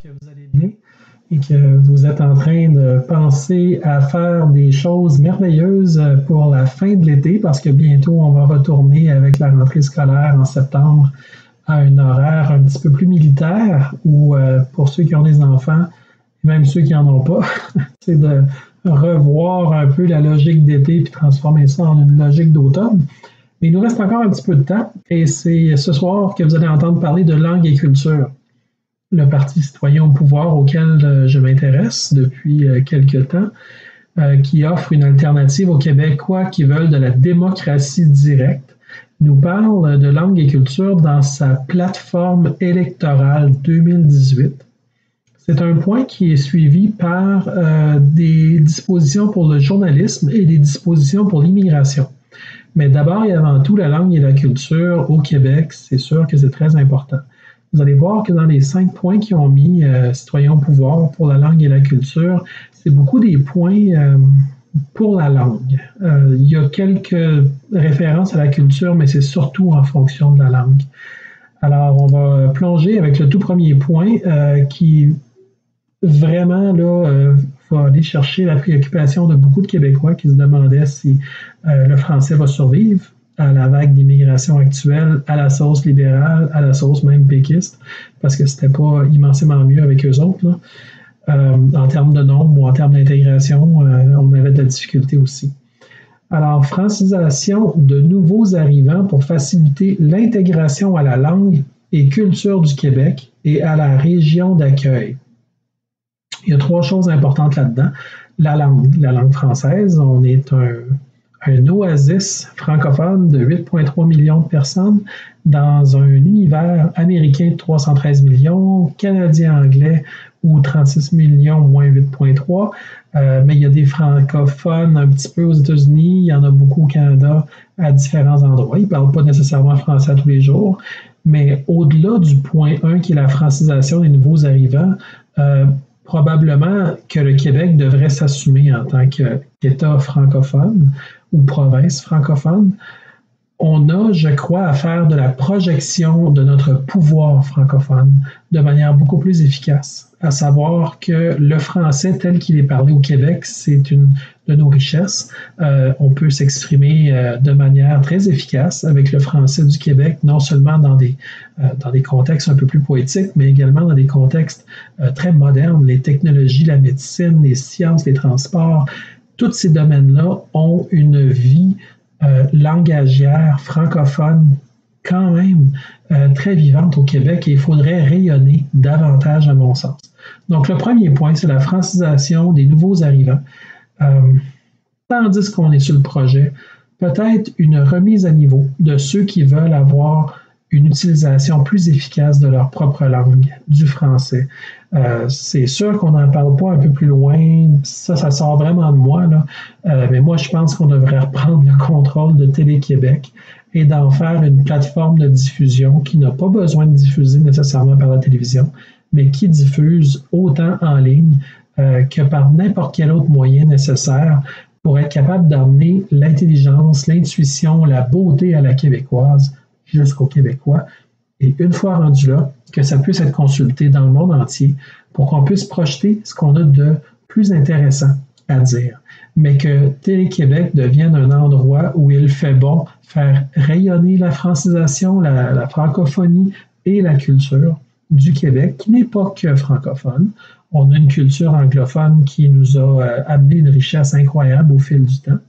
que vous allez bien et que vous êtes en train de penser à faire des choses merveilleuses pour la fin de l'été parce que bientôt on va retourner avec la rentrée scolaire en septembre à un horaire un petit peu plus militaire ou pour ceux qui ont des enfants, même ceux qui n'en ont pas, c'est de revoir un peu la logique d'été puis transformer ça en une logique d'automne. Mais il nous reste encore un petit peu de temps et c'est ce soir que vous allez entendre parler de langue et culture. Le Parti citoyen au pouvoir auquel je m'intéresse depuis quelques temps, qui offre une alternative aux Québécois qui veulent de la démocratie directe, nous parle de langue et culture dans sa plateforme électorale 2018. C'est un point qui est suivi par des dispositions pour le journalisme et des dispositions pour l'immigration. Mais d'abord et avant tout, la langue et la culture au Québec, c'est sûr que c'est très important. Vous allez voir que dans les 5 points qu'ils ont mis citoyens au pouvoir pour la langue et la culture, c'est beaucoup des points pour la langue. Il y a quelques références à la culture, mais c'est surtout en fonction de la langue. Alors, on va plonger avec le tout premier point qui vraiment là, va aller chercher la préoccupation de beaucoup de Québécois qui se demandaient si le français va survivre à la vague d'immigration actuelle, à la sauce libérale, à la sauce même péquiste, parce que c'était pas immensément mieux avec eux autres. Là. En termes de nombre ou en termes d'intégration, on avait de la difficulté aussi. Alors, francisation de nouveaux arrivants pour faciliter l'intégration à la langue et culture du Québec et à la région d'accueil. Il y a 3 choses importantes là-dedans. La langue française, on est un oasis francophone de 8,3 millions de personnes dans un univers américain de 313 millions, canadien-anglais ou 36 millions moins 8,3. Mais il y a des francophones un petit peu aux États-Unis, il y en a beaucoup au Canada à différents endroits. Ils ne parlent pas nécessairement français à tous les jours, mais au-delà du point 1 qui est la francisation des nouveaux arrivants, probablement que le Québec devrait s'assumer en tant qu'État francophone ou province francophone. On a, je crois, à faire de la projection de notre pouvoir francophone de manière beaucoup plus efficace, à savoir que le français tel qu'il est parlé au Québec, c'est une de nos richesses. On peut s'exprimer de manière très efficace avec le français du Québec, non seulement dans des contextes un peu plus poétiques, mais également dans des contextes très modernes, les technologies, la médecine, les sciences, les transports. Tous ces domaines-là ont une vie langagière, francophone, quand même très vivante au Québec et il faudrait rayonner davantage à mon sens. Donc, le premier point, c'est la francisation des nouveaux arrivants. Tandis qu'on est sur le projet, peut-être une remise à niveau de ceux qui veulent avoir une utilisation plus efficace de leur propre langue, du français. C'est sûr qu'on n'en parle pas un peu plus loin, ça sort vraiment de moi, là. Mais moi, je pense qu'on devrait reprendre le contrôle de Télé-Québec et d'en faire une plateforme de diffusion qui n'a pas besoin de diffuser nécessairement par la télévision, mais qui diffuse autant en ligne que par n'importe quel autre moyen nécessaire pour être capable d'emmener l'intelligence, l'intuition, la beauté à la québécoise jusqu'aux Québécois. Et une fois rendu là, que ça puisse être consulté dans le monde entier pour qu'on puisse projeter ce qu'on a de plus intéressant à dire. Mais que Télé-Québec devienne un endroit où il fait bon faire rayonner la francisation, la francophonie et la culture du Québec, qui n'est pas que francophone. On a une culture anglophone qui nous a amené une richesse incroyable au fil du temps.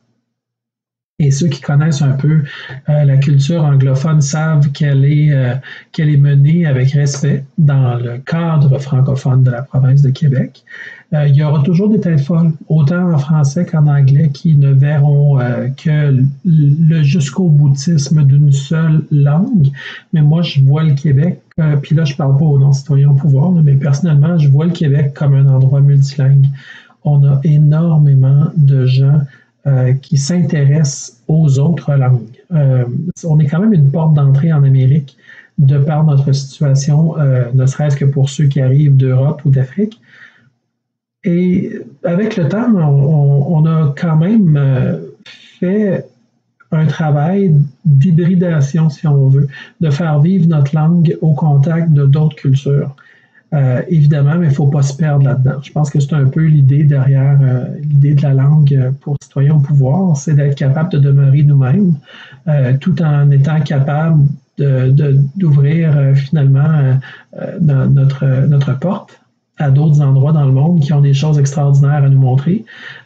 Et ceux qui connaissent un peu la culture anglophone savent qu'elle est menée avec respect dans le cadre francophone de la province de Québec. Il y aura toujours des têtes folles, autant en français qu'en anglais, qui ne verront que le jusqu'au boutisme d'une seule langue. Mais moi, je vois le Québec, puis là, je ne parle pas aux non-citoyens au pouvoir, mais personnellement, je vois le Québec comme un endroit multilingue. On a énormément de gens qui s'intéressent aux autres langues. On est quand même une porte d'entrée en Amérique de par notre situation, ne serait-ce que pour ceux qui arrivent d'Europe ou d'Afrique. Et avec le temps, on a quand même fait un travail d'hybridation, si on veut, de faire vivre notre langue au contact de d'autres cultures. Évidemment, mais il ne faut pas se perdre là-dedans. Je pense que c'est un peu l'idée derrière l'idée de la langue pour citoyens au pouvoir, c'est d'être capable de demeurer nous-mêmes, tout en étant capable d'ouvrir finalement notre porte à d'autres endroits dans le monde qui ont des choses extraordinaires à nous montrer.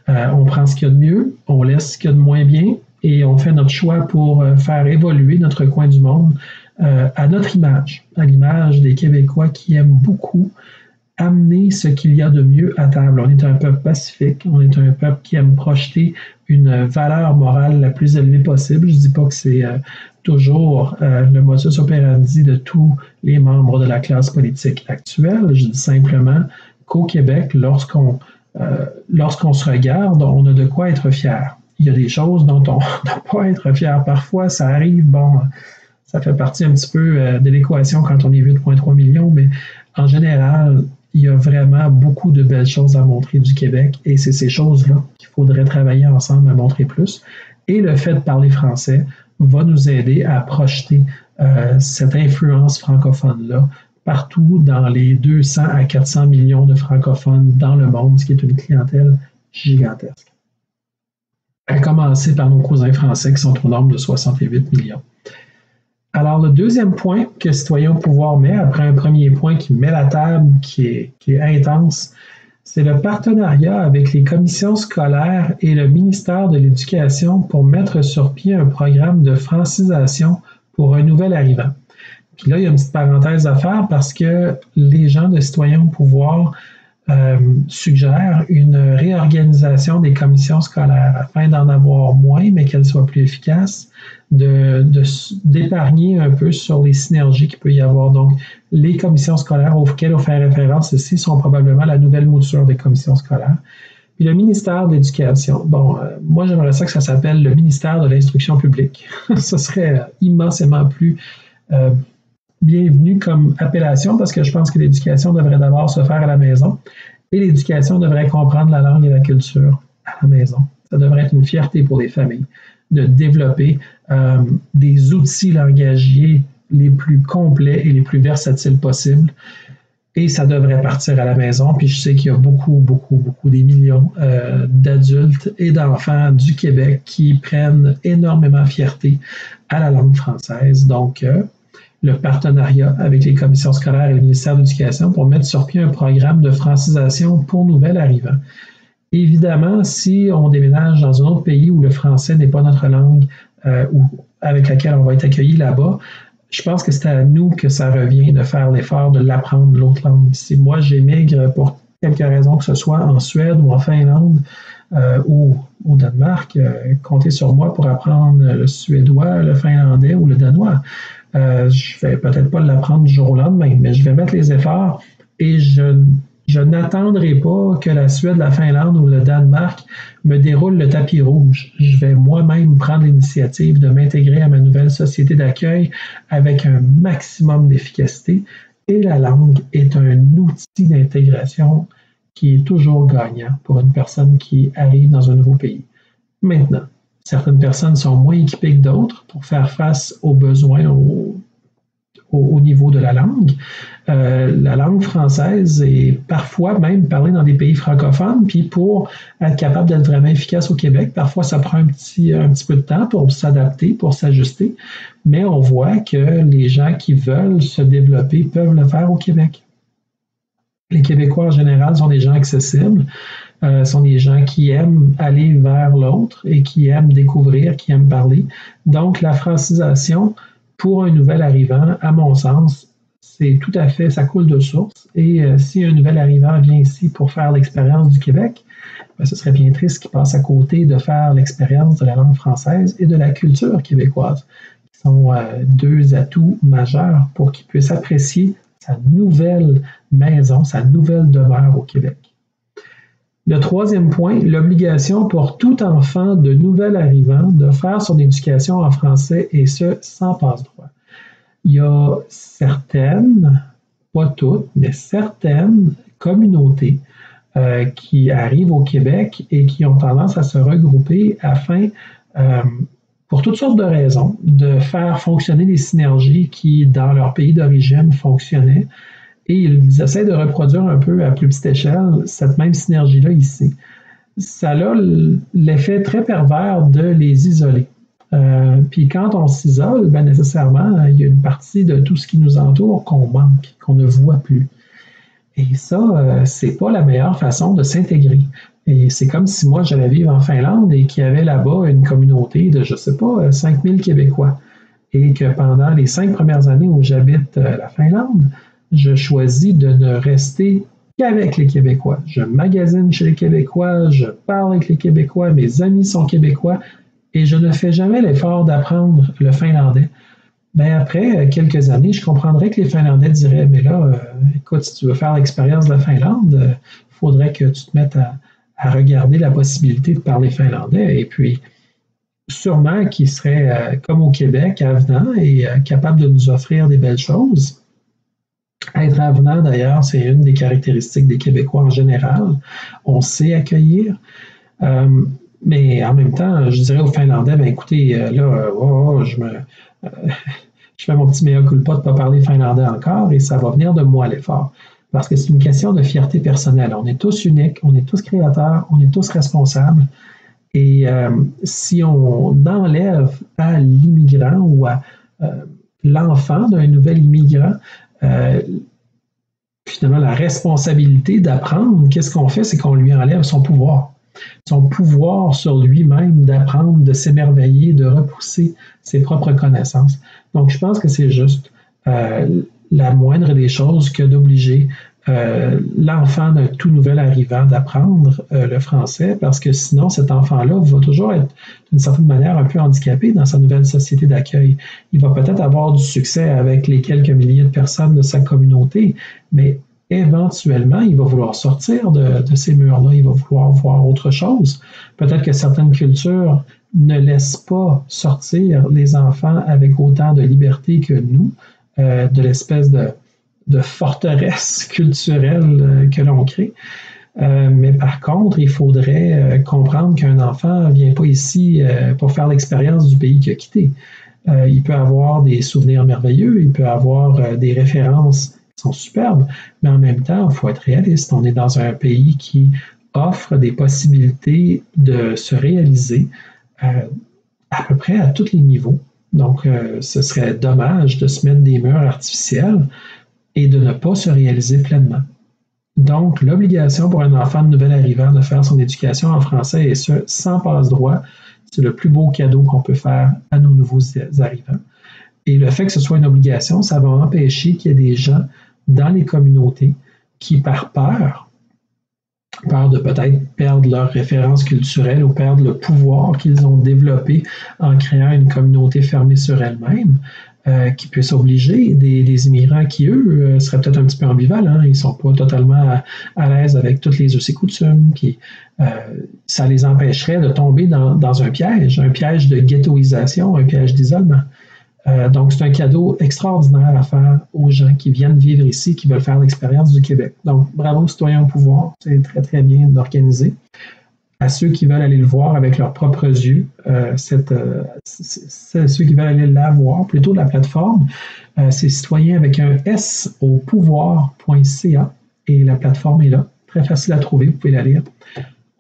On prend ce qu'il y a de mieux, on laisse ce qu'il y a de moins bien et on fait notre choix pour faire évoluer notre coin du monde à notre image, à l'image des Québécois qui aiment beaucoup amener ce qu'il y a de mieux à table. On est un peuple pacifique, on est un peuple qui aime projeter une valeur morale la plus élevée possible. Je ne dis pas que c'est toujours le modus operandi de tous les membres de la classe politique actuelle. Je dis simplement qu'au Québec, lorsqu'on se regarde, on a de quoi être fier. Il y a des choses dont on ne doit pas être fier. Parfois, ça arrive, bon, ça fait partie un petit peu de l'équation quand on est 8,3 millions, mais en général, il y a vraiment beaucoup de belles choses à montrer du Québec et c'est ces choses-là qu'il faudrait travailler ensemble à montrer plus. Et le fait de parler français va nous aider à projeter cette influence francophone-là partout dans les 200 à 400 millions de francophones dans le monde, ce qui est une clientèle gigantesque. À commencer par nos cousins français qui sont au nombre de 68 millions. Alors, le deuxième point que Citoyens au pouvoir met, après un premier point qui met la table, qui est intense, c'est le partenariat avec les commissions scolaires et le ministère de l'Éducation pour mettre sur pied un programme de francisation pour un nouvel arrivant. Puis là, il y a une petite parenthèse à faire parce que les gens de Citoyens au pouvoir suggèrent une réorganisation des commissions scolaires afin d'en avoir moins, mais qu'elles soient plus efficaces, d'épargner un peu sur les synergies qu'il peut y avoir. Donc, les commissions scolaires auxquelles on fait référence ici sont probablement la nouvelle mouture des commissions scolaires. Puis le ministère de l'Éducation, moi j'aimerais ça que ça s'appelle le ministère de l'Instruction publique. Ce serait immensément plus bienvenue comme appellation parce que je pense que l'éducation devrait d'abord se faire à la maison et l'éducation devrait comprendre la langue et la culture à la maison. Ça devrait être une fierté pour les familles de développer des outils langagiers les plus complets et les plus versatiles possibles. Et ça devrait partir à la maison. Puis je sais qu'il y a beaucoup des millions d'adultes et d'enfants du Québec qui prennent énormément fierté à la langue française. Donc, le partenariat avec les commissions scolaires et le ministère de l'Éducation pour mettre sur pied un programme de francisation pour nouvel arrivant. Évidemment, si on déménage dans un autre pays où le français n'est pas notre langue ou avec laquelle on va être accueilli là-bas, je pense que c'est à nous que ça revient de faire l'effort de l'apprendre l'autre langue. Si moi j'émigre pour quelque raison que ce soit en Suède ou en Finlande ou au Danemark, comptez sur moi pour apprendre le suédois, le finlandais ou le danois. Je vais peut-être pas l'apprendre du jour au lendemain, mais je vais mettre les efforts et je n'attendrai pas que la Suède, la Finlande ou le Danemark me déroulent le tapis rouge. Je vais moi-même prendre l'initiative de m'intégrer à ma nouvelle société d'accueil avec un maximum d'efficacité. Et la langue est un outil d'intégration qui est toujours gagnant pour une personne qui arrive dans un nouveau pays. Maintenant, certaines personnes sont moins équipées que d'autres pour faire face aux besoins au niveau de la langue. La langue française est parfois même parlée dans des pays francophones, puis pour être capable d'être vraiment efficace au Québec, parfois ça prend un petit peu de temps pour s'adapter, pour s'ajuster, mais on voit que les gens qui veulent se développer peuvent le faire au Québec. Les Québécois en général sont des gens accessibles, sont des gens qui aiment aller vers l'autre et qui aiment découvrir, qui aiment parler. Donc la francisation pour un nouvel arrivant, à mon sens, c'est tout à fait, ça coule de source. Et si un nouvel arrivant vient ici pour faire l'expérience du Québec, ce serait bien triste qu'il passe à côté de faire l'expérience de la langue française et de la culture québécoise, qui sont deux atouts majeurs pour qu'il puisse apprécier sa nouvelle maison, sa nouvelle demeure au Québec. Le troisième point, l'obligation pour tout enfant de nouvel arrivant de faire son éducation en français et ce, sans passe-droit. Il y a certaines, pas toutes, mais certaines communautés qui arrivent au Québec et qui ont tendance à se regrouper afin, pour toutes sortes de raisons, de faire fonctionner les synergies qui, dans leur pays d'origine, fonctionnaient Et ils essaient de reproduire un peu à plus petite échelle cette même synergie-là ici. Ça a l'effet très pervers de les isoler. Puis quand on s'isole, ben nécessairement, il y a une partie de tout ce qui nous entoure qu'on manque, qu'on ne voit plus. Et ça, c'est pas la meilleure façon de s'intégrer. Et c'est comme si moi, j'allais vivre en Finlande et qu'il y avait là-bas une communauté de, je sais pas, 5000 Québécois. Et que pendant les 5 premières années où j'habite la Finlande, je choisis de ne rester qu'avec les Québécois. Je magasine chez les Québécois, je parle avec les Québécois, mes amis sont Québécois, et je ne fais jamais l'effort d'apprendre le finlandais. Ben après quelques années, je comprendrais que les Finlandais diraient, mais là, écoute, si tu veux faire l'expérience de la Finlande, il faudrait que tu te mettes à regarder la possibilité de parler finlandais. Et puis, sûrement qu'ils seraient, comme au Québec, avenants et capables de nous offrir des belles choses. Être avenant, d'ailleurs, c'est une des caractéristiques des Québécois en général. On sait accueillir. Mais en même temps, je dirais aux Finlandais, ben écoutez, là, je fais mon petit mea culpa de ne pas parler finlandais encore et ça va venir de moi l'effort. Parce que c'est une question de fierté personnelle. On est tous uniques, on est tous créateurs, on est tous responsables. Et si on enlève à l'immigrant ou à l'enfant d'un nouvel immigrant, finalement, la responsabilité d'apprendre, qu'est-ce qu'on fait? C'est qu'on lui enlève son pouvoir. Son pouvoir sur lui-même d'apprendre, de s'émerveiller, de repousser ses propres connaissances. Donc, je pense que c'est juste la moindre des choses que d'obliger l'enfant d'un tout nouvel arrivant d'apprendre le français, parce que sinon, cet enfant-là va toujours être, d'une certaine manière, un peu handicapé dans sa nouvelle société d'accueil. Il va peut-être avoir du succès avec les quelques milliers de personnes de sa communauté, mais éventuellement, il va vouloir sortir de ces murs-là, il va vouloir voir autre chose. Peut-être que certaines cultures ne laissent pas sortir les enfants avec autant de liberté que nous, de l'espèce de forteresse culturelle que l'on crée. Mais par contre, il faudrait comprendre qu'un enfant ne vient pas ici pour faire l'expérience du pays qu'il a quitté. Il peut avoir des souvenirs merveilleux, il peut avoir des références qui sont superbes, mais en même temps, il faut être réaliste. On est dans un pays qui offre des possibilités de se réaliser à peu près à tous les niveaux. Donc, ce serait dommage de se mettre des murs artificiels et de ne pas se réaliser pleinement. Donc, l'obligation pour un enfant de nouvel arrivant de faire son éducation en français, et ce, sans passe-droit, c'est le plus beau cadeau qu'on peut faire à nos nouveaux arrivants. Et le fait que ce soit une obligation, ça va empêcher qu'il y ait des gens dans les communautés qui, par peur de peut-être perdre leur référence culturelle ou perdre le pouvoir qu'ils ont développé en créant une communauté fermée sur elle-même, qui puisse obliger des immigrants qui, eux, seraient peut-être un petit peu ambivalents, ils ne sont pas totalement à l'aise avec toutes les us et coutumes, puis ça les empêcherait de tomber dans un piège de ghettoisation, un piège d'isolement. Donc, c'est un cadeau extraordinaire à faire aux gens qui viennent vivre ici, qui veulent faire l'expérience du Québec. Donc, bravo, citoyens au pouvoir, c'est très, très bien organisé. À ceux qui veulent aller le voir avec leurs propres yeux, ceux qui veulent aller la voir, plutôt la plateforme, c'est citoyens avec un S au pouvoir.ca et la plateforme est là. Très facile à trouver, vous pouvez la lire.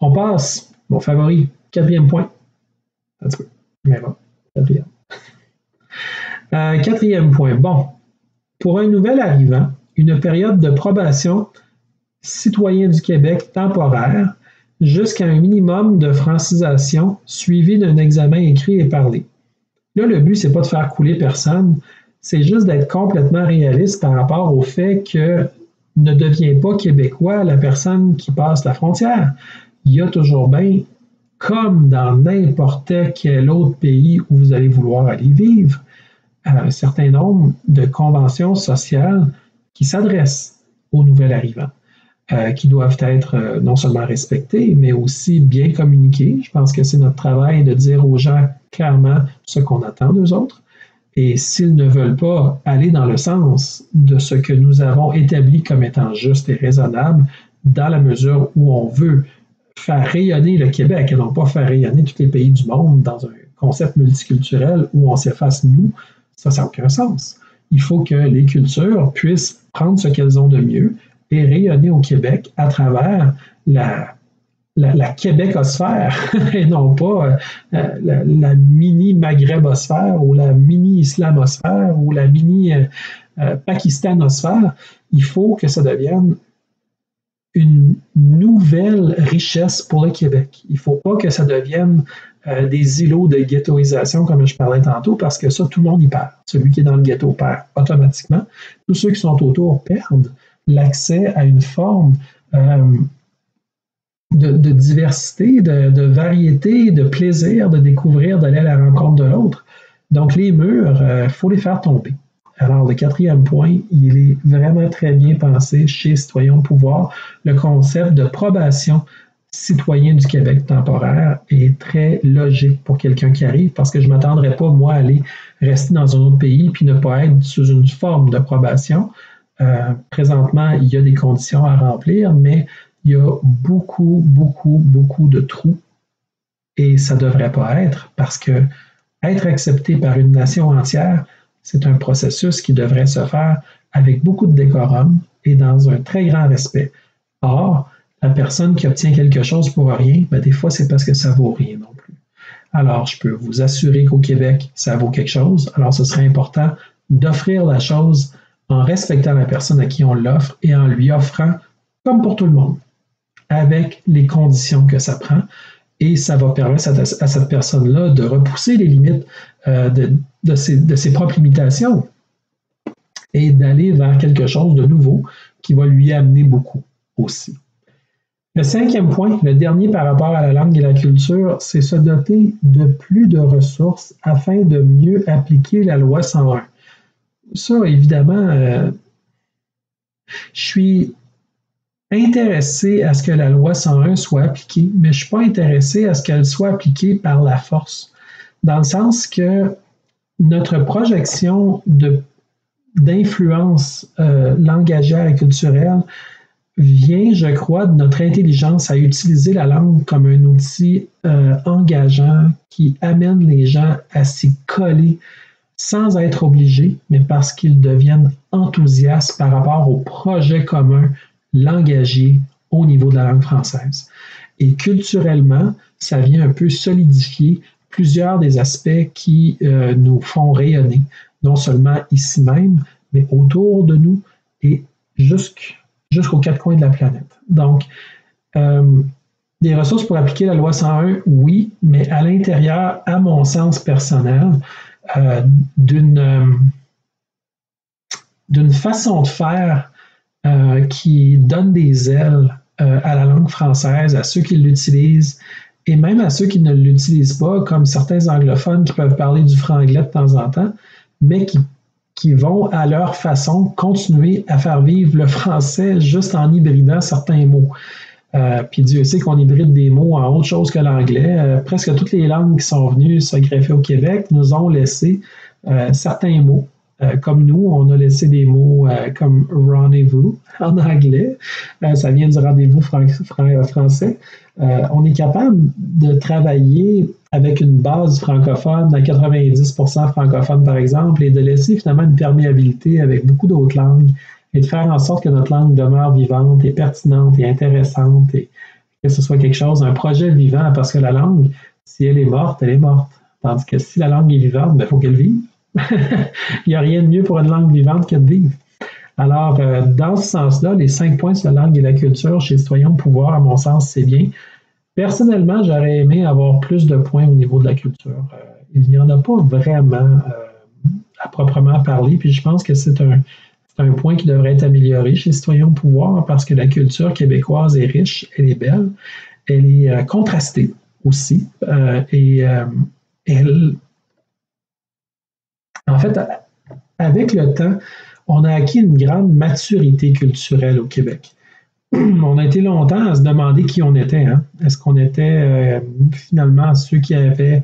On passe, mon favori, 4e point. Un petit peu, mais bon, 4e. 4e point. Bon, pour un nouvel arrivant, une période de probation citoyen du Québec temporaire jusqu'à un minimum de francisation suivi d'un examen écrit et parlé. Là, le but, c'est pas de faire couler personne, c'est juste d'être complètement réaliste par rapport au fait que ne devient pas québécois la personne qui passe la frontière. Il y a toujours bien, comme dans n'importe quel autre pays où vous allez vouloir aller vivre, un certain nombre de conventions sociales qui s'adressent aux nouvel arrivants, qui doivent être non seulement respectées, mais aussi bien communiquées. Je pense que c'est notre travail de dire aux gens clairement ce qu'on attend d'eux autres. Et s'ils ne veulent pas aller dans le sens de ce que nous avons établi comme étant juste et raisonnable, dans la mesure où on veut faire rayonner le Québec et non pas faire rayonner tous les pays du monde dans un concept multiculturel où on s'efface nous, ça n'a aucun sens. il faut que les cultures puissent prendre ce qu'elles ont de mieux et rayonner au Québec à travers la Québécosphère et non pas la mini-Maghrébosphère ou la mini-Islamosphère ou la mini-Pakistanosphère. Il faut que ça devienne une nouvelle richesse pour le Québec. Il ne faut pas que ça devienne des îlots de ghettoisation, comme je parlais tantôt, parce que ça, tout le monde y perd. Celui qui est dans le ghetto perd automatiquement. Tous ceux qui sont autour perdent l'accès à une forme de diversité, de variété, de plaisir, de découvrir, d'aller à la rencontre de l'autre. Donc, les murs, il faut les faire tomber. Alors, le quatrième point, il est vraiment très bien pensé chez Citoyens au pouvoir. Le concept de probation citoyen du Québec temporaire est très logique pour quelqu'un qui arrive parce que je ne m'attendrais pas, moi, à aller rester dans un autre pays puis ne pas être sous une forme de probation. Présentement, il y a des conditions à remplir, mais il y a beaucoup de trous et ça ne devrait pas être parce que être accepté par une nation entière, c'est un processus qui devrait se faire avec beaucoup de décorum et dans un très grand respect. Or, la personne qui obtient quelque chose pour rien, ben des fois, c'est parce que ça ne vaut rien non plus. Alors, je peux vous assurer qu'au Québec, ça vaut quelque chose. Alors, ce serait important d'offrir la chose en respectant la personne à qui on l'offre et en lui offrant, comme pour tout le monde, avec les conditions que ça prend. Et ça va permettre à cette personne-là de repousser les limites de ses propres limitations et d'aller vers quelque chose de nouveau qui va lui amener beaucoup aussi. Le cinquième point, le dernier par rapport à la langue et la culture, c'est se doter de plus de ressources afin de mieux appliquer la loi 101. Ça, évidemment, je suis intéressé à ce que la loi 101 soit appliquée, mais je ne suis pas intéressé à ce qu'elle soit appliquée par la force, dans le sens que notre projection d'influence langagière et culturelle vient, je crois, de notre intelligence à utiliser la langue comme un outil engageant qui amène les gens à s'y coller sans être obligés, mais parce qu'ils deviennent enthousiastes par rapport au projet commun langagier au niveau de la langue française. Et culturellement, ça vient un peu solidifier plusieurs des aspects qui nous font rayonner, non seulement ici même, mais autour de nous et jusqu'aux quatre coins de la planète. Donc, des ressources pour appliquer la loi 101, oui, mais à l'intérieur, à mon sens personnel, d'une façon de faire qui donne des ailes à la langue française, à ceux qui l'utilisent et même à ceux qui ne l'utilisent pas, comme certains anglophones qui peuvent parler du franglais de temps en temps, mais qui vont à leur façon continuer à faire vivre le français juste en hybridant certains mots. Puis Dieu sait qu'on hybride des mots en autre chose que l'anglais. Presque toutes les langues qui sont venues se greffer au Québec nous ont laissé certains mots. Comme nous, on a laissé des mots comme rendez-vous en anglais. Ça vient du rendez-vous français. On est capable de travailler avec une base francophone à 90% francophone, par exemple, et de laisser finalement une perméabilité avec beaucoup d'autres langues et de faire en sorte que notre langue demeure vivante et pertinente et intéressante et que ce soit quelque chose, un projet vivant, parce que la langue, si elle est morte, elle est morte. Tandis que si la langue est vivante, il faut qu'elle vive. Il n'y a rien de mieux pour une langue vivante que de vivre. Alors, dans ce sens-là, les 5 points sur la langue et la culture chez Citoyens au pouvoir, à mon sens, c'est bien. Personnellement, j'aurais aimé avoir plus de points au niveau de la culture. Il n'y en a pas vraiment à proprement parler, puis je pense que c'est un point qui devrait être amélioré chez Citoyens au pouvoir parce que la culture québécoise est riche, elle est belle, elle est contrastée aussi, et elle... En fait, avec le temps, on a acquis une grande maturité culturelle au Québec. On a été longtemps à se demander qui on était. Hein? Est-ce qu'on était finalement ceux qui avaient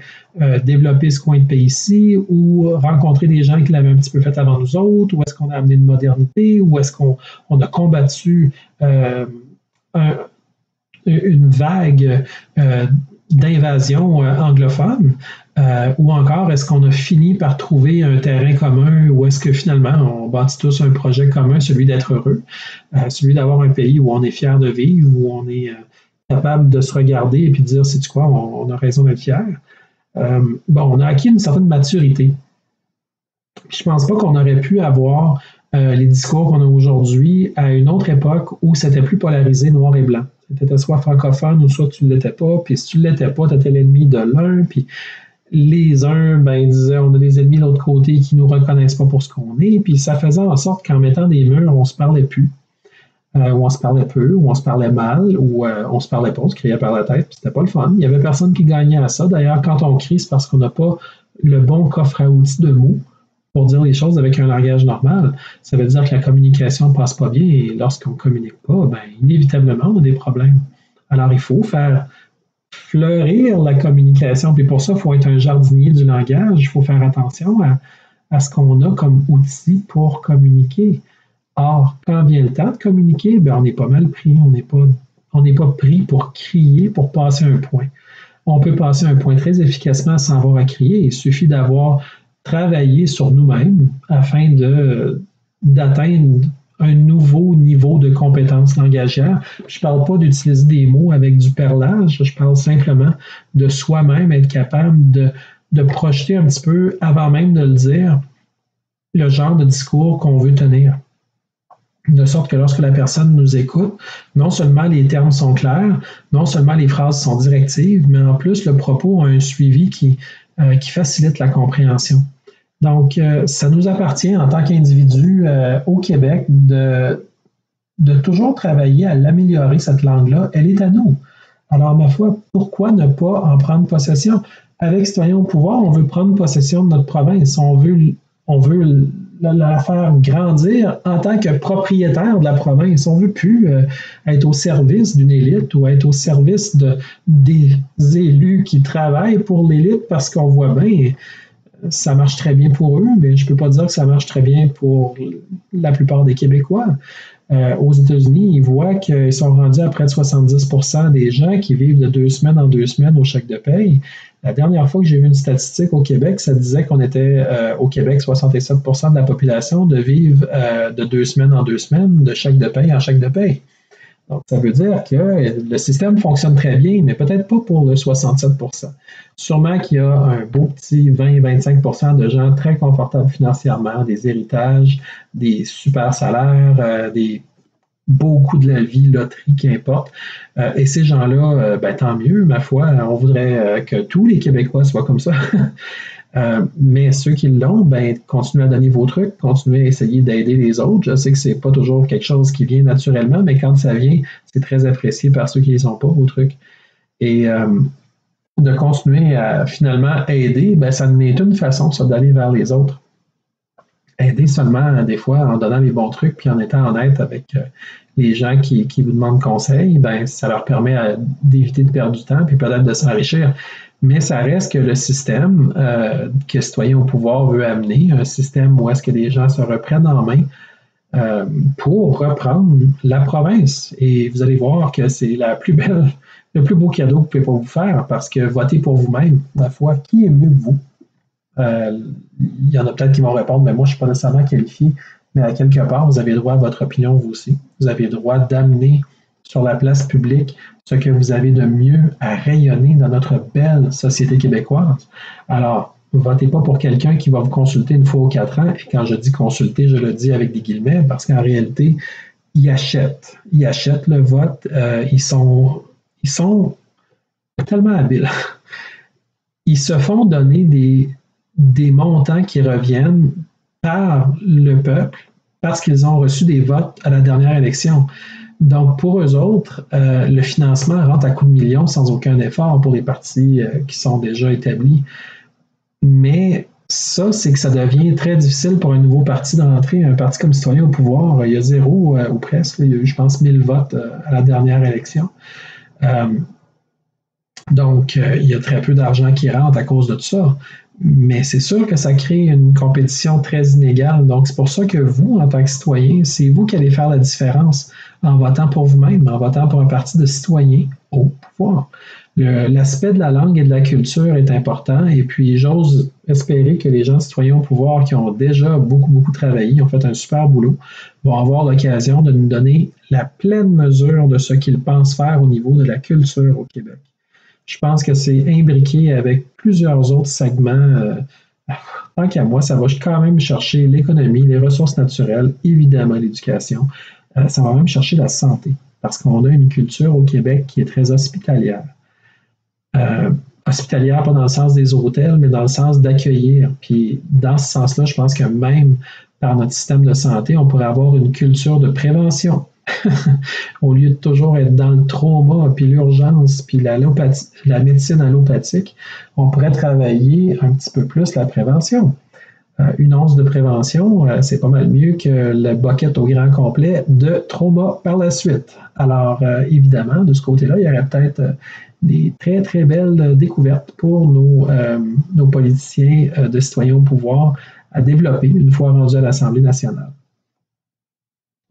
développé ce coin de pays-ci ou rencontré des gens qui l'avaient un petit peu fait avant nous autres, ou est-ce qu'on a amené une modernité, ou est-ce qu'on a combattu une vague d'invasion anglophone, ou encore est-ce qu'on a fini par trouver un terrain commun, ou est-ce que finalement on bâtit tous un projet commun, celui d'être heureux, celui d'avoir un pays où on est fier de vivre, où on est capable de se regarder et puis de dire, sais-tu quoi, on a raison d'être fier. On a acquis une certaine maturité. Je ne pense pas qu'on aurait pu avoir les discours qu'on a aujourd'hui à une autre époque où c'était plus polarisé noir et blanc. Tu étais soit francophone ou soit tu ne l'étais pas, puis si tu ne l'étais pas, tu étais l'ennemi de l'un, puis les uns disaient on a des ennemis de l'autre côté qui ne nous reconnaissent pas pour ce qu'on est, puis ça faisait en sorte qu'en mettant des murs, on ne se parlait plus, ou on se parlait peu, ou on se parlait mal, ou on se parlait pas, on se criait par la tête, puis c'était pas le fun. Il n'y avait personne qui gagnait à ça. D'ailleurs, quand on crie, c'est parce qu'on n'a pas le bon coffre à outils de mots pour dire les choses avec un langage normal. Ça veut dire que la communication ne passe pas bien et lorsqu'on ne communique pas, inévitablement, on a des problèmes. Alors, il faut faire fleurir la communication. Puis pour ça, il faut être un jardinier du langage. Il faut faire attention à ce qu'on a comme outil pour communiquer. Or, quand vient le temps de communiquer, on est pas mal pris. On n'est pas pris pour crier, pour passer un point. On peut passer un point très efficacement sans avoir à crier. Il suffit d'avoir travailler sur nous-mêmes afin d'atteindre un nouveau niveau de compétence langagière. Je ne parle pas d'utiliser des mots avec du perlage, je parle simplement de soi-même être capable de projeter un petit peu, avant même de le dire, le genre de discours qu'on veut tenir. De sorte que lorsque la personne nous écoute, non seulement les termes sont clairs, non seulement les phrases sont directives, mais en plus le propos a un suivi qui facilite la compréhension. Donc, ça nous appartient en tant qu'individu au Québec de toujours travailler à l'améliorer, cette langue-là. Elle est à nous. Alors, ma foi, pourquoi ne pas en prendre possession? Avec Citoyens au pouvoir, on veut prendre possession de notre province. On veut la faire grandir en tant que propriétaire de la province. On ne veut plus être au service d'une élite ou être au service des élus qui travaillent pour l'élite parce qu'on voit bien ça marche très bien pour eux, mais je ne peux pas dire que ça marche très bien pour la plupart des Québécois. Aux États-Unis, ils voient qu'ils sont rendus à près de 70% des gens qui vivent de 2 semaines en 2 semaines au chèque de paye. La dernière fois que j'ai vu une statistique au Québec, ça disait qu'on était au Québec 67% de la population de vivre de 2 semaines en 2 semaines, de chèque de paye en chèque de paye. Donc, ça veut dire que le système fonctionne très bien, mais peut-être pas pour le 67%. Sûrement qu'il y a un beau petit 20-25% de gens très confortables financièrement, des héritages, des super salaires, des beaux coups de la vie, loterie, qu'importe. Et ces gens-là, tant mieux, ma foi, on voudrait que tous les Québécois soient comme ça. Mais ceux qui l'ont, continuez à donner vos trucs, continuez à essayer d'aider les autres. Je sais que c'est pas toujours quelque chose qui vient naturellement, mais quand ça vient, c'est très apprécié par ceux qui les ont pas, vos trucs. Et de continuer à finalement aider, ça n'est une façon, ça, d'aller vers les autres. Aider seulement, des fois, en donnant les bons trucs, puis en étant honnête avec les gens qui vous demandent conseil, ça leur permet d'éviter de perdre du temps, puis peut-être de s'enrichir. Mais ça reste que le système que Citoyens au pouvoir veut amener, un système où est-ce que les gens se reprennent en main pour reprendre la province. Et vous allez voir que c'est le plus beau cadeau que vous pouvez pas vous faire, parce que votez pour vous-même. Ma foi, qui est mieux que vous? Il y en a peut-être qui vont répondre, mais moi, je ne suis pas nécessairement qualifié. Mais à quelque part, vous avez droit à votre opinion, vous aussi. Vous avez le droit d'amener sur la place publique ce que vous avez de mieux à rayonner dans notre belle société québécoise. Alors, ne votez pas pour quelqu'un qui va vous consulter une fois aux 4 ans. Et quand je dis consulter, je le dis avec des guillemets, parce qu'en réalité, ils achètent le vote. Ils sont tellement habiles. Ils se font donner des montants qui reviennent par le peuple parce qu'ils ont reçu des votes à la dernière élection. Donc, pour eux autres, le financement rentre à coups de millions sans aucun effort pour les partis qui sont déjà établis. Mais ça, c'est que ça devient très difficile pour un nouveau parti d'entrer. Un parti comme Citoyens au pouvoir, il y a 0 ou presque. Il y a eu, je pense, 1000 votes à la dernière élection. Donc, il y a très peu d'argent qui rentre à cause de tout ça. Mais c'est sûr que ça crée une compétition très inégale. Donc, c'est pour ça que vous, en tant que citoyen, c'est vous qui allez faire la différence en votant pour vous-même, en votant pour un parti de citoyens au pouvoir. L'aspect de la langue et de la culture est important et puis j'ose espérer que les gens citoyens au pouvoir qui ont déjà beaucoup travaillé, ont fait un super boulot, vont avoir l'occasion de nous donner la pleine mesure de ce qu'ils pensent faire au niveau de la culture au Québec. Je pense que c'est imbriqué avec plusieurs autres segments. Tant qu'à moi, ça va quand même chercher l'économie, les ressources naturelles, évidemment l'éducation. Ça va même chercher la santé parce qu'on a une culture au Québec qui est très hospitalière. Hospitalière, pas dans le sens des hôtels, mais dans le sens d'accueillir. Puis dans ce sens-là, je pense que même par notre système de santé, on pourrait avoir une culture de prévention. Au lieu de toujours être dans le trauma, puis l'urgence, puis la médecine allopathique, on pourrait travailler un petit peu plus la prévention. Une once de prévention, c'est pas mal mieux que le bucket au grand complet de trauma par la suite. Alors, évidemment, de ce côté-là, il y aurait peut-être des très belles découvertes pour nos politiciens de citoyens au pouvoir à développer une fois rendus à l'Assemblée nationale.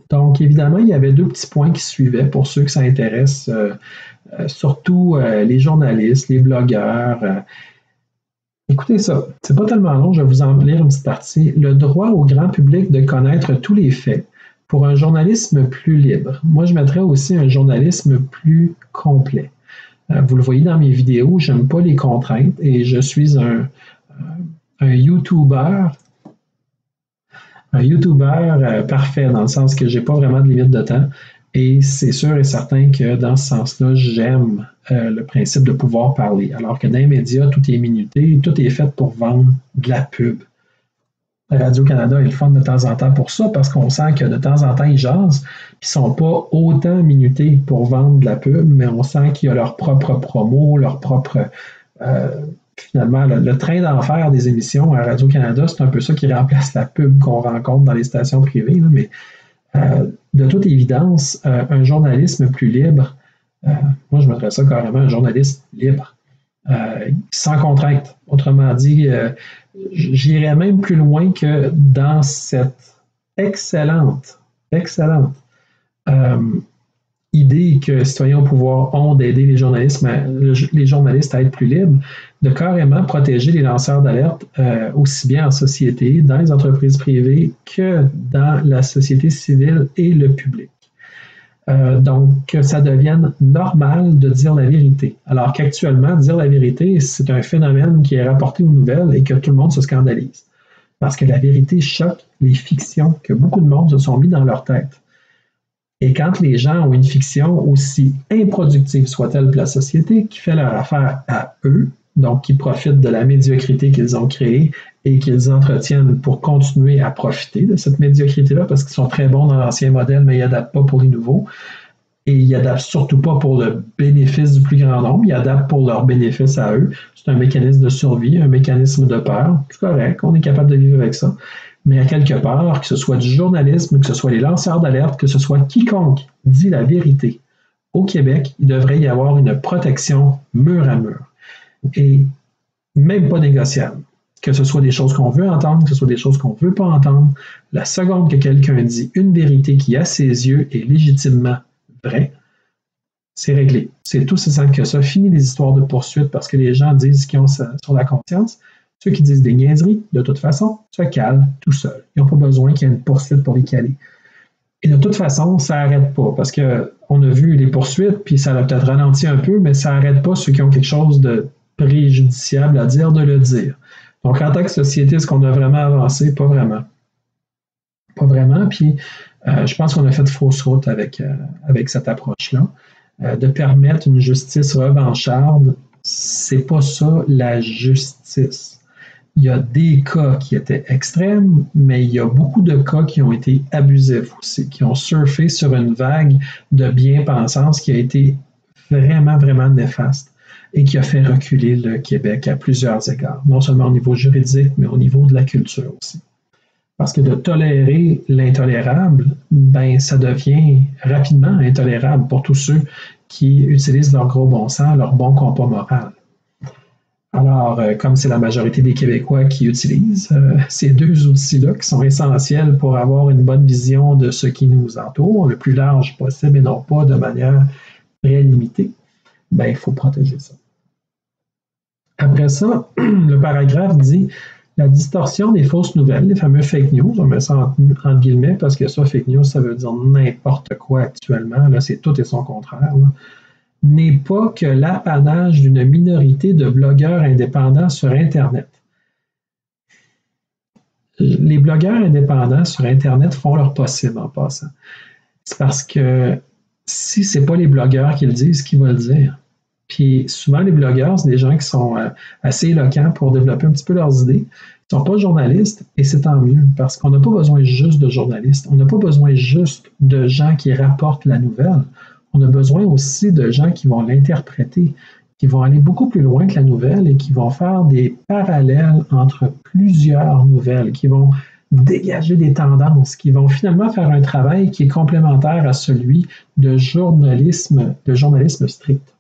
Donc, évidemment, il y avait deux petits points qui suivaient pour ceux que ça intéresse, surtout les journalistes, les blogueurs. Écoutez ça, c'est pas tellement long, je vais vous en lire une petite partie. Le droit au grand public de connaître tous les faits pour un journalisme plus libre. Moi, je mettrais aussi un journalisme plus complet. Vous le voyez dans mes vidéos, j'aime pas les contraintes et je suis un YouTuber. Un YouTuber parfait, dans le sens que j'ai pas vraiment de limite de temps. Et c'est sûr et certain que dans ce sens-là, j'aime le principe de pouvoir parler. Alors que dans les médias, tout est minuté, tout est fait pour vendre de la pub. Radio-Canada est le fun de temps en temps pour ça, parce qu'on sent que de temps en temps, ils jasent, puis ils ne sont pas autant minutés pour vendre de la pub, mais on sent qu'il y a leur propre promo, leur propre... finalement, le train d'enfer des émissions à Radio-Canada, c'est un peu ça qui remplace la pub qu'on rencontre dans les stations privées, là, mais de toute évidence, un journalisme plus libre, moi je mettrais ça carrément un journaliste libre, sans contrainte. Autrement dit, j'irais même plus loin que dans cette excellente idée que citoyens au pouvoir ont d'aider les journalistes à être plus libres, de carrément protéger les lanceurs d'alerte aussi bien en société, dans les entreprises privées, que dans la société civile et le public. Donc, que ça devienne normal de dire la vérité. Alors qu'actuellement, dire la vérité, c'est un phénomène qui est rapporté aux nouvelles et que tout le monde se scandalise. Parce que la vérité choque les fictions que beaucoup de monde se sont mis dans leur tête. Et quand les gens ont une fiction, aussi improductive soit-elle pour la société, qui fait leur affaire à eux, donc qui profitent de la médiocrité qu'ils ont créée et qu'ils entretiennent pour continuer à profiter de cette médiocrité-là, parce qu'ils sont très bons dans l'ancien modèle, mais ils n'adaptent pas pour les nouveaux. Et ils n'adaptent surtout pas pour le bénéfice du plus grand nombre, ils adaptent pour leur bénéfice à eux. C'est un mécanisme de survie, un mécanisme de peur. C'est correct, on est capable de vivre avec ça. Mais à quelque part, que ce soit du journalisme, que ce soit les lanceurs d'alerte, que ce soit quiconque dit la vérité, au Québec, il devrait y avoir une protection mur à mur. Et même pas négociable. Que ce soit des choses qu'on veut entendre, que ce soit des choses qu'on ne veut pas entendre, la seconde que quelqu'un dit une vérité qui, à ses yeux, est légitimement vraie, c'est réglé. C'est tout aussi simple que ça. Fini les histoires de poursuite parce que les gens disent ce qu'ils ont sur la conscience. Ceux qui disent des niaiseries, de toute façon, se calent tout seuls. Ils n'ont pas besoin qu'il y ait une poursuite pour les caler. Et de toute façon, ça n'arrête pas, parce qu'on a vu les poursuites, puis ça a peut-être ralenti un peu, mais ça n'arrête pas ceux qui ont quelque chose de préjudiciable à dire, de le dire. Donc, en tant que société, est-ce qu'on a vraiment avancé? Pas vraiment. Pas vraiment, puis je pense qu'on a fait fausse route avec cette approche-là. De permettre une justice revancharde, c'est pas ça la justice. Il y a des cas qui étaient extrêmes, mais il y a beaucoup de cas qui ont été abusifs aussi, qui ont surfé sur une vague de bien-pensance qui a été vraiment néfaste et qui a fait reculer le Québec à plusieurs égards, non seulement au niveau juridique, mais au niveau de la culture aussi. Parce que de tolérer l'intolérable, ben ça devient rapidement intolérable pour tous ceux qui utilisent leur gros bon sens, leur bon compas moral. Alors, comme c'est la majorité des Québécois qui utilisent ces deux outils-là, qui sont essentiels pour avoir une bonne vision de ce qui nous entoure, le plus large possible et non pas de manière très limitée, ben, il faut protéger ça. Après ça, le paragraphe dit la distorsion des fausses nouvelles, les fameux fake news, on met ça entre guillemets parce que ça, fake news, ça veut dire n'importe quoi actuellement. Là, c'est tout et son contraire. N'est pas que l'apanage d'une minorité de blogueurs indépendants sur Internet. Les blogueurs indépendants sur Internet font leur possible en passant. C'est parce que si ce n'est pas les blogueurs qui le disent, qui va le dire? Puis souvent, les blogueurs, c'est des gens qui sont assez éloquents pour développer un petit peu leurs idées. Ils ne sont pas journalistes et c'est tant mieux parce qu'on n'a pas besoin juste de journalistes. On n'a pas besoin juste de gens qui rapportent la nouvelle. On a besoin aussi de gens qui vont l'interpréter, qui vont aller beaucoup plus loin que la nouvelle et qui vont faire des parallèles entre plusieurs nouvelles, qui vont dégager des tendances, qui vont finalement faire un travail qui est complémentaire à celui de journalisme strict.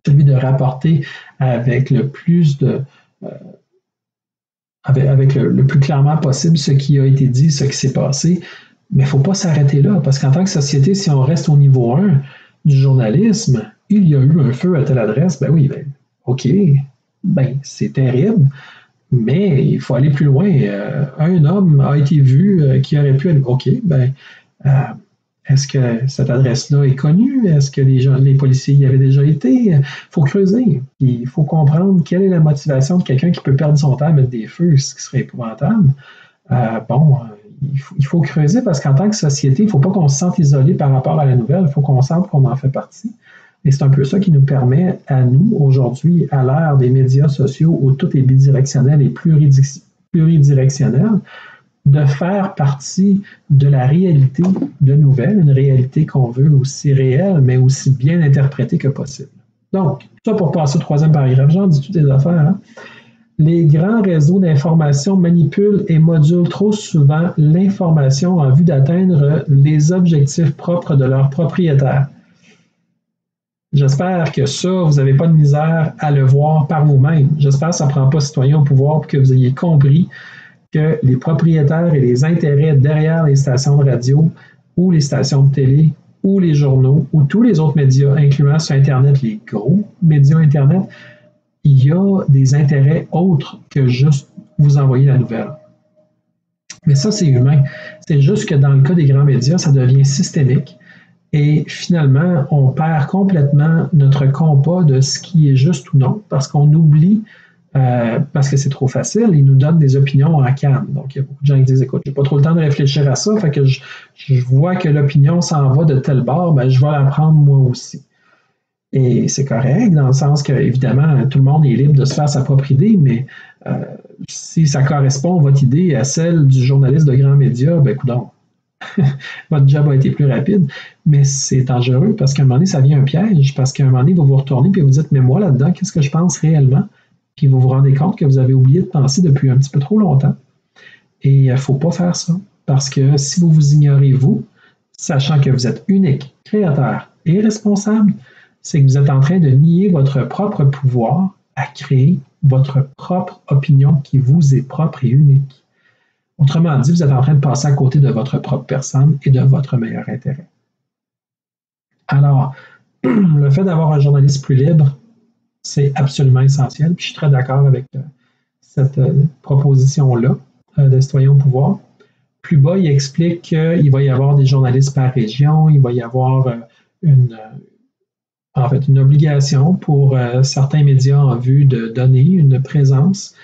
Celui de rapporter avec le plus de avec le plus clairement possible ce qui a été dit, ce qui s'est passé. Mais il ne faut pas s'arrêter là, parce qu'en tant que société, si on reste au niveau 1 du journalisme, il y a eu un feu à telle adresse, ben oui, ben, OK, ben c'est terrible, mais il faut aller plus loin. Un homme a été vu qui aurait pu aller, OK, ben, est-ce que cette adresse-là est connue? Est-ce que les policiers y avaient déjà été? Il faut creuser. Il faut comprendre quelle est la motivation de quelqu'un qui peut perdre son temps à mettre des feux, ce qui serait épouvantable. Il faut creuser parce qu'en tant que société, il ne faut pas qu'on se sente isolé par rapport à la nouvelle, il faut qu'on sente qu'on en fait partie. Et c'est un peu ça qui nous permet à nous, aujourd'hui, à l'ère des médias sociaux où tout est bidirectionnel et pluridirectionnel, de faire partie de la réalité de nouvelles, une réalité qu'on veut aussi réelle, mais aussi bien interprétée que possible. Donc, ça pour passer au troisième paragraphe, j'en dis toutes les affaires, hein? Les grands réseaux d'information manipulent et modulent trop souvent l'information en vue d'atteindre les objectifs propres de leurs propriétaires. J'espère que ça, vous n'avez pas de misère à le voir par vous-même. J'espère que ça ne prend pas citoyen au pouvoir pour que vous ayez compris que les propriétaires et les intérêts derrière les stations de radio ou les stations de télé ou les journaux ou tous les autres médias, incluant sur Internet les gros médias Internet, il y a des intérêts autres que juste vous envoyer la nouvelle. Mais ça, c'est humain. C'est juste que dans le cas des grands médias, ça devient systémique et finalement, on perd complètement notre compas de ce qui est juste ou non parce qu'on oublie, parce que c'est trop facile, ils nous donnent des opinions en canne. Donc, il y a beaucoup de gens qui disent, écoute, je n'ai pas trop le temps de réfléchir à ça, fait que je vois que l'opinion s'en va de tel bord, ben, je vais la prendre moi aussi. Et c'est correct, dans le sens que, évidemment, tout le monde est libre de se faire sa propre idée, mais si ça correspond, votre idée, à celle du journaliste de grands médias, ben, coudonc, votre job a été plus rapide, mais c'est dangereux parce qu'à un moment donné, ça devient un piège, parce qu'à un moment donné, vous vous retournez et vous dites, mais moi, là-dedans, qu'est-ce que je pense réellement? Puis vous vous rendez compte que vous avez oublié de penser depuis un petit peu trop longtemps. Et il ne faut pas faire ça, parce que si vous vous ignorez, vous, sachant que vous êtes unique, créateur et responsable, c'est que vous êtes en train de nier votre propre pouvoir à créer votre propre opinion qui vous est propre et unique. Autrement dit, vous êtes en train de passer à côté de votre propre personne et de votre meilleur intérêt. Alors, le fait d'avoir un journaliste plus libre, c'est absolument essentiel. Puis je suis très d'accord avec cette proposition-là de Citoyens au pouvoir. Plus bas, il explique qu'il va y avoir des journalistes par région, il va y avoir une obligation pour certains médias en vue de donner une présence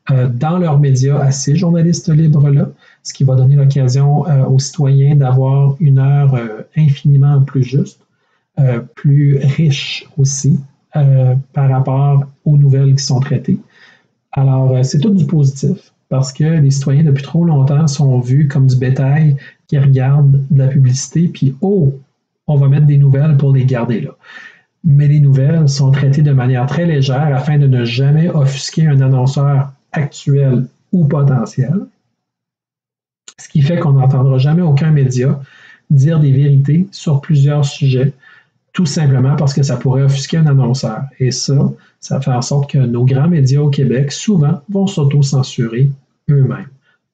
dans leurs médias à ces journalistes libres-là, ce qui va donner l'occasion aux citoyens d'avoir une heure infiniment plus juste, plus riche aussi par rapport aux nouvelles qui sont traitées. Alors, c'est tout du positif, parce que les citoyens, depuis trop longtemps, sont vus comme du bétail qui regarde de la publicité, puis oh, on va mettre des nouvelles pour les garder là. Mais les nouvelles sont traitées de manière très légère afin de ne jamais offusquer un annonceur actuel ou potentiel, ce qui fait qu'on n'entendra jamais aucun média dire des vérités sur plusieurs sujets tout simplement parce que ça pourrait offusquer un annonceur. Et ça fait en sorte que nos grands médias au Québec, souvent, vont s'auto-censurer eux-mêmes.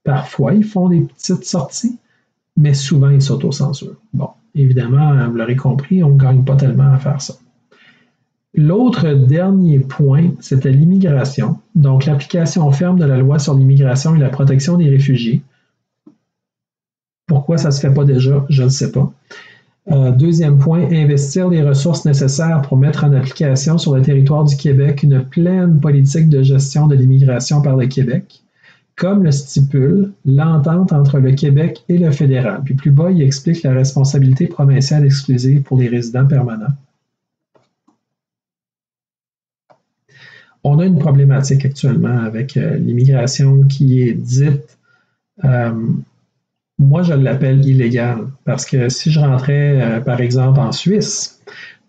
Parfois, ils font des petites sorties, mais souvent, ils s'auto-censurent. Bon, évidemment, vous l'aurez compris, on ne gagne pas tellement à faire ça. L'autre dernier point, c'était l'immigration. Donc, l'application ferme de la loi sur l'immigration et la protection des réfugiés. Pourquoi ça ne se fait pas déjà, je ne sais pas. Deuxième point, investir les ressources nécessaires pour mettre en application sur le territoire du Québec une pleine politique de gestion de l'immigration par le Québec, comme le stipule l'entente entre le Québec et le fédéral. Puis plus bas, il explique la responsabilité provinciale exclusive pour les résidents permanents. On a une problématique actuellement avec l'immigration qui est dite, moi je l'appelle illégale, parce que si je rentrais par exemple en Suisse,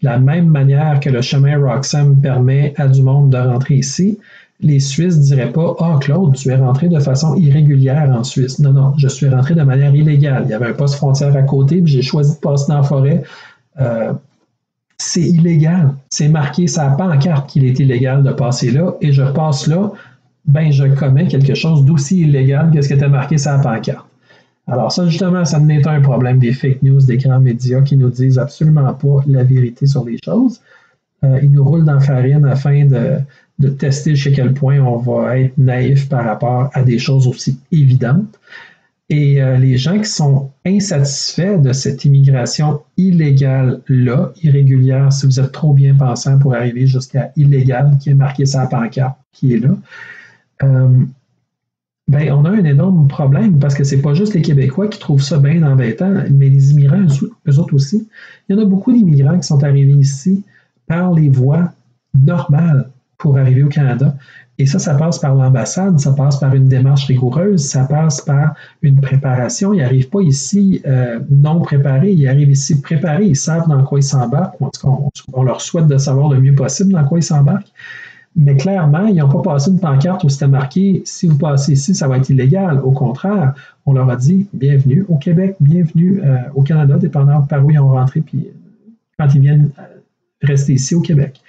de la même manière que le chemin Roxham permet à du monde de rentrer ici, les Suisses ne diraient pas « Ah, Claude, tu es rentré de façon irrégulière en Suisse. » Non, non, je suis rentré de manière illégale. Il y avait un poste frontière à côté, puis j'ai choisi de passer dans la forêt. C'est illégal. C'est marqué sur la pancarte qu'il est illégal de passer là, et je passe là, ben je commets quelque chose d'aussi illégal que ce qui était marqué sur la pancarte. Alors ça, justement, ça n'est un problème des fake news, des grands médias qui nous disent absolument pas la vérité sur les choses. Ils nous roulent dans la farine afin de tester jusqu'à quel point on va être naïf par rapport à des choses aussi évidentes. Et les gens qui sont insatisfaits de cette immigration illégale-là, irrégulière, si vous êtes trop bien pensant pour arriver jusqu'à illégal, qui est marqué sur la pancarte, qui est là, ben, on a un énorme problème parce que c'est pas juste les Québécois qui trouvent ça bien embêtant, mais les immigrants, eux autres aussi. Il y en a beaucoup d'immigrants qui sont arrivés ici par les voies normales pour arriver au Canada. Et ça passe par l'ambassade, ça passe par une démarche rigoureuse, ça passe par une préparation. Ils n'arrivent pas ici non préparés, ils arrivent ici préparés, ils savent dans quoi ils s'embarquent, ou en tout cas, on leur souhaite de savoir le mieux possible dans quoi ils s'embarquent. Mais clairement, ils n'ont pas passé une pancarte où c'était marqué « Si vous passez ici, ça va être illégal ». Au contraire, on leur a dit « Bienvenue au Québec, bienvenue au Canada », dépendant par où ils ont rentré, puis quand ils viennent rester ici au Québec.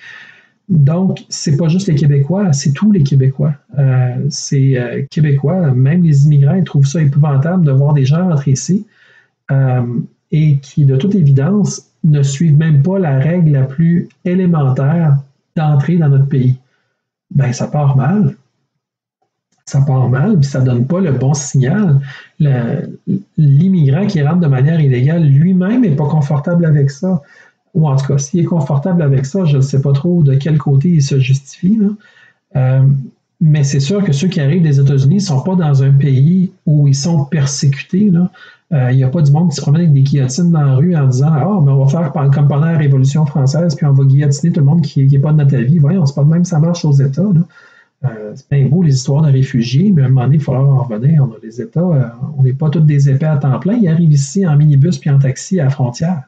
Donc, c'est pas juste les Québécois, c'est tous les Québécois. Québécois, même les immigrants, ils trouvent ça épouvantable de voir des gens rentrer ici et qui, de toute évidence, ne suivent même pas la règle la plus élémentaire d'entrer dans notre pays. Ben, ça part mal. Ça part mal, puis ça ne donne pas le bon signal. L'immigrant qui rentre de manière illégale, lui-même n'est pas confortable avec ça. Ou en tout cas, s'il est confortable avec ça, je ne sais pas trop de quel côté il se justifie. Mais c'est sûr que ceux qui arrivent des États-Unis ne sont pas dans un pays où ils sont persécutés. Il n'y a pas du monde qui se promène avec des guillotines dans la rue en disant « Ah, mais on va faire comme pendant la Révolution française, puis on va guillotiner tout le monde qui n'est pas de notre avis. » Voyons, c'est pas de même, ça marche aux États. C'est bien beau les histoires de réfugiés, mais à un moment donné, il va falloir en revenir. On a les États, on n'est pas tous des épais à temps plein. Ils arrivent ici en minibus puis en taxi à la frontière.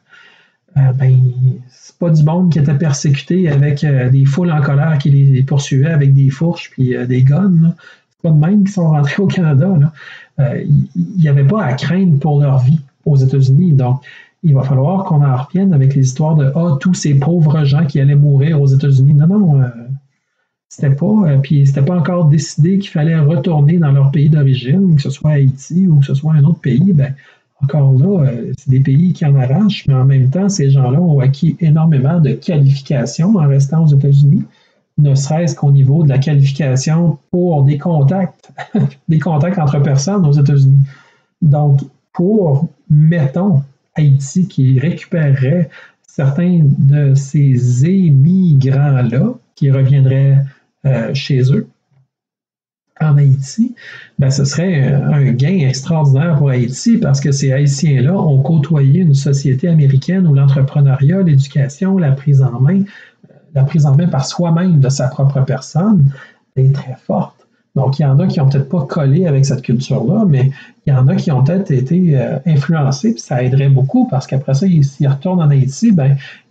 C'est pas du monde qui était persécuté avec des foules en colère qui les poursuivaient avec des fourches puis des guns. C'est pas de même qui sont rentrés au Canada. Il n'y avait pas à craindre pour leur vie aux États-Unis. Donc, il va falloir qu'on en revienne avec les histoires de tous ces pauvres gens qui allaient mourir aux États-Unis. Non, c'était pas encore décidé qu'il fallait retourner dans leur pays d'origine, que ce soit Haïti ou que ce soit un autre pays. Encore là, c'est des pays qui en arrachent, mais en même temps, ces gens-là ont acquis énormément de qualifications en restant aux États-Unis, ne serait-ce qu'au niveau de la qualification pour des contacts entre personnes aux États-Unis. Donc, pour, mettons, Haïti qui récupérerait certains de ces immigrants-là qui reviendraient chez eux, en Haïti, ce serait un gain extraordinaire pour Haïti parce que ces Haïtiens-là ont côtoyé une société américaine où l'entrepreneuriat, l'éducation, la prise en main par soi-même de sa propre personne est très forte. Donc, il y en a qui n'ont peut-être pas collé avec cette culture-là, mais il y en a qui ont peut-être été influencés, puis ça aiderait beaucoup parce qu'après ça, s'ils retournent en Haïti,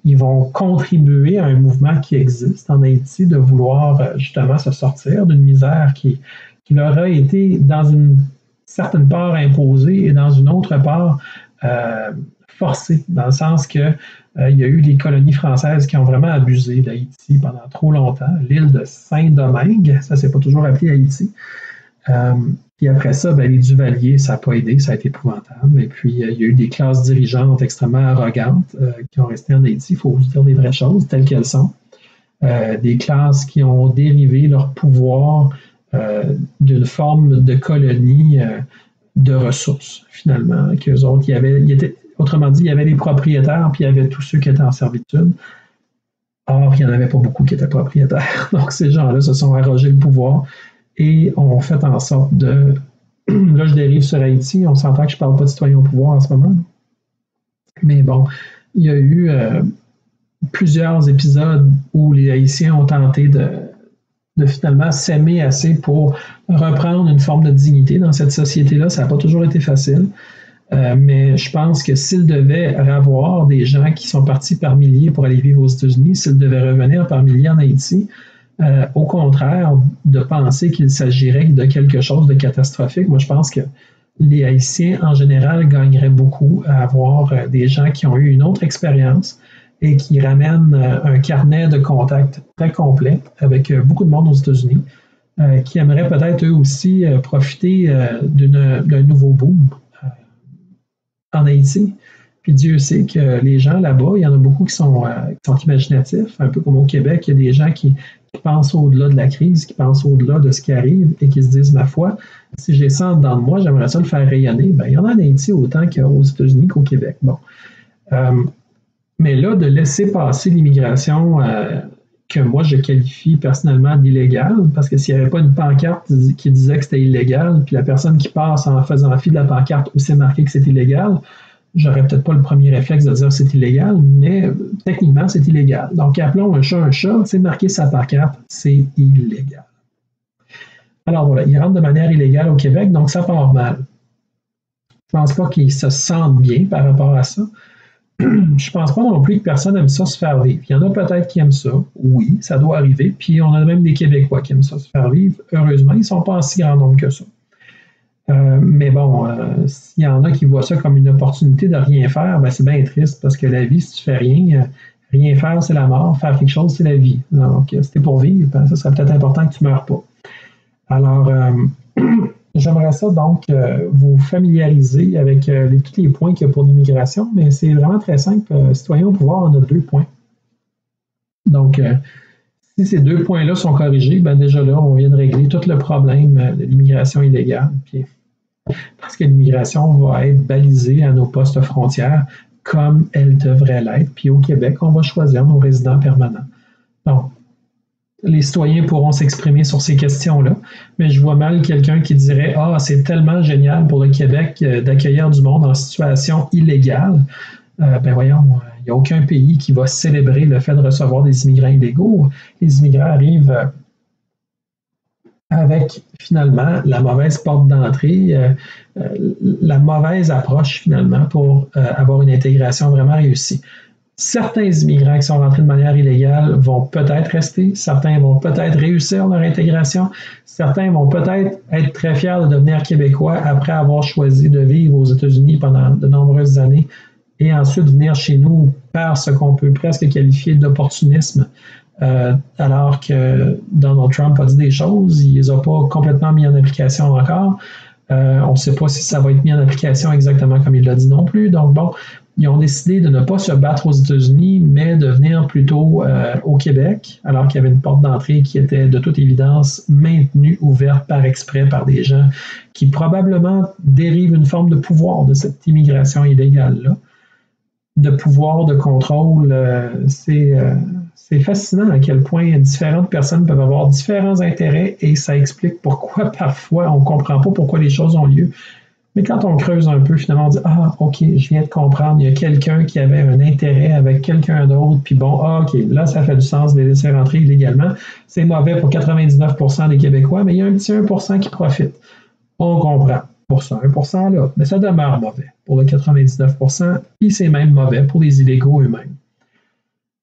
ils vont contribuer à un mouvement qui existe en Haïti de vouloir justement se sortir d'une misère qui leur a été dans une certaine part imposée et dans une autre part forcée, dans le sens que Il y a eu des colonies françaises qui ont vraiment abusé d'Haïti pendant trop longtemps. L'île de Saint-Domingue, ça s'est pas toujours appelé Haïti. Puis après ça, les Duvalier, ça n'a pas aidé, ça a été épouvantable. Et puis, il y a eu des classes dirigeantes extrêmement arrogantes qui ont resté en Haïti, il faut se dire les vraies choses telles qu'elles sont. Des classes qui ont dérivé leur pouvoir d'une forme de colonie de ressources, finalement, qu'eux autres, autrement dit, il y avait les propriétaires, puis il y avait tous ceux qui étaient en servitude. Or, il n'y en avait pas beaucoup qui étaient propriétaires. Donc, ces gens-là se sont arrogés le pouvoir et ont fait en sorte de... Là, je dérive sur Haïti, on s'entend que je ne parle pas de citoyens au pouvoir en ce moment. Mais bon, il y a eu plusieurs épisodes où les Haïtiens ont tenté de finalement s'aimer assez pour reprendre une forme de dignité dans cette société-là. Ça n'a pas toujours été facile. Mais je pense que s'il devait avoir des gens qui sont partis par milliers pour aller vivre aux États-Unis, s'ils devaient revenir par milliers en Haïti, au contraire de penser qu'il s'agirait de quelque chose de catastrophique, moi je pense que les Haïtiens en général gagneraient beaucoup à avoir des gens qui ont eu une autre expérience et qui ramènent un carnet de contacts très complet avec beaucoup de monde aux États-Unis, qui aimeraient peut-être eux aussi profiter d'un nouveau boom en Haïti. Puis Dieu sait que les gens là-bas, il y en a beaucoup qui sont imaginatifs, un peu comme au Québec, il y a des gens qui pensent au-delà de la crise, qui pensent au-delà de ce qui arrive et qui se disent, ma foi, si j'ai ça dans moi, j'aimerais ça le faire rayonner. Il y en a en Haïti autant qu'aux États-Unis qu'au Québec. Bon. Mais là, de laisser passer l'immigration que moi, je qualifie personnellement d'illégale, parce que s'il n'y avait pas une pancarte qui disait que c'était illégal, puis la personne qui passe en faisant fi de la pancarte où c'est marqué que c'est illégal, j'aurais peut-être pas le premier réflexe de dire que c'est illégal, mais techniquement, c'est illégal. Donc, appelons un chat, c'est marqué sa pancarte, c'est illégal. Alors voilà, ils rentrent de manière illégale au Québec, donc ça part mal. Je ne pense pas qu'ils se sentent bien par rapport à ça. Je ne pense pas non plus que personne aime ça se faire vivre. Il y en a peut-être qui aiment ça, oui, ça doit arriver. Puis on a même des Québécois qui aiment ça se faire vivre. Heureusement, ils ne sont pas en si grand nombre que ça. Mais bon, s'il y en a qui voient ça comme une opportunité de rien faire, c'est bien triste parce que la vie, si tu fais rien, rien faire, c'est la mort. Faire quelque chose, c'est la vie. Donc, si t'es pour vivre, ça serait peut-être important que tu ne meurs pas. Alors, j'aimerais ça donc vous familiariser avec tous les points qu'il y a pour l'immigration, mais c'est vraiment très simple. Citoyens au pouvoir, on a 2 points. Donc, si ces 2 points-là sont corrigés, déjà là, on vient de régler tout le problème de l'immigration illégale. Puis, parce que l'immigration va être balisée à nos postes frontières comme elle devrait l'être. Puis au Québec, on va choisir nos résidents permanents. Donc, les citoyens pourront s'exprimer sur ces questions-là, mais je vois mal quelqu'un qui dirait « Ah, c'est tellement génial pour le Québec d'accueillir du monde en situation illégale. » Voyons, il n'y a aucun pays qui va célébrer le fait de recevoir des immigrants illégaux. Les immigrants arrivent avec, finalement, la mauvaise porte d'entrée, la mauvaise approche, finalement, pour avoir une intégration vraiment réussie. Certains immigrants qui sont rentrés de manière illégale vont peut-être rester, certains vont peut-être réussir leur intégration, certains vont peut-être être très fiers de devenir Québécois après avoir choisi de vivre aux États-Unis pendant de nombreuses années et ensuite venir chez nous par ce qu'on peut presque qualifier d'opportunisme, alors que Donald Trump a dit des choses, il ne les a pas complètement mis en application encore. On ne sait pas si ça va être mis en application exactement comme il l'a dit non plus. Donc bon, ils ont décidé de ne pas se battre aux États-Unis, mais de venir plutôt au Québec, alors qu'il y avait une porte d'entrée qui était de toute évidence maintenue ouverte par exprès par des gens qui probablement dérivent une forme de pouvoir de cette immigration illégale-là. De pouvoir, de contrôle, c'est fascinant à quel point différentes personnes peuvent avoir différents intérêts et ça explique pourquoi parfois on ne comprend pas pourquoi les choses ont lieu. Mais quand on creuse un peu, finalement, on dit « Ah, OK, je viens de comprendre, il y a quelqu'un qui avait un intérêt avec quelqu'un d'autre, puis bon, OK, là, ça fait du sens de les laisser rentrer illégalement. C'est mauvais pour 99% des Québécois, mais il y a un petit 1% qui profite. On comprend pour ce 1%-là, mais ça demeure mauvais pour le 99%, puis c'est même mauvais pour les illégaux eux-mêmes.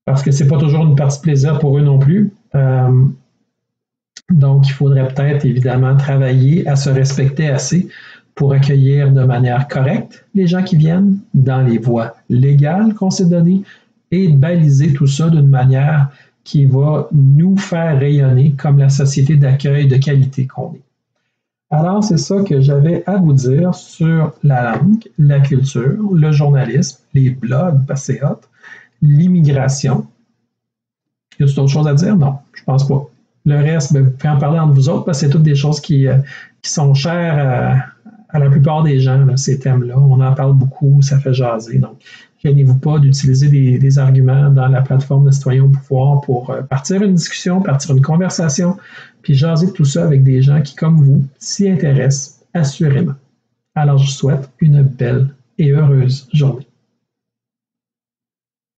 Parce que c'est pas toujours une partie plaisir pour eux non plus. Donc, il faudrait peut-être, évidemment, travailler à se respecter assez pour accueillir de manière correcte les gens qui viennent dans les voies légales qu'on s'est données, et baliser tout ça d'une manière qui va nous faire rayonner comme la société d'accueil de qualité qu'on est. Alors, c'est ça que j'avais à vous dire sur la langue, la culture, le journalisme, les blogs, parce que c'est hot, l'immigration. Y a-t-il d'autres choses à dire? Non, je pense pas. Le reste, vous pouvez en parler entre vous autres, parce que c'est toutes des choses qui sont chères à la plupart des gens, là, ces thèmes-là. On en parle beaucoup, ça fait jaser. Donc, gênez-vous pas d'utiliser des arguments dans la plateforme de Citoyens au pouvoir pour partir une discussion, partir une conversation, puis jaser de tout ça avec des gens qui, comme vous, s'y intéressent assurément. Alors, je vous souhaite une belle et heureuse journée.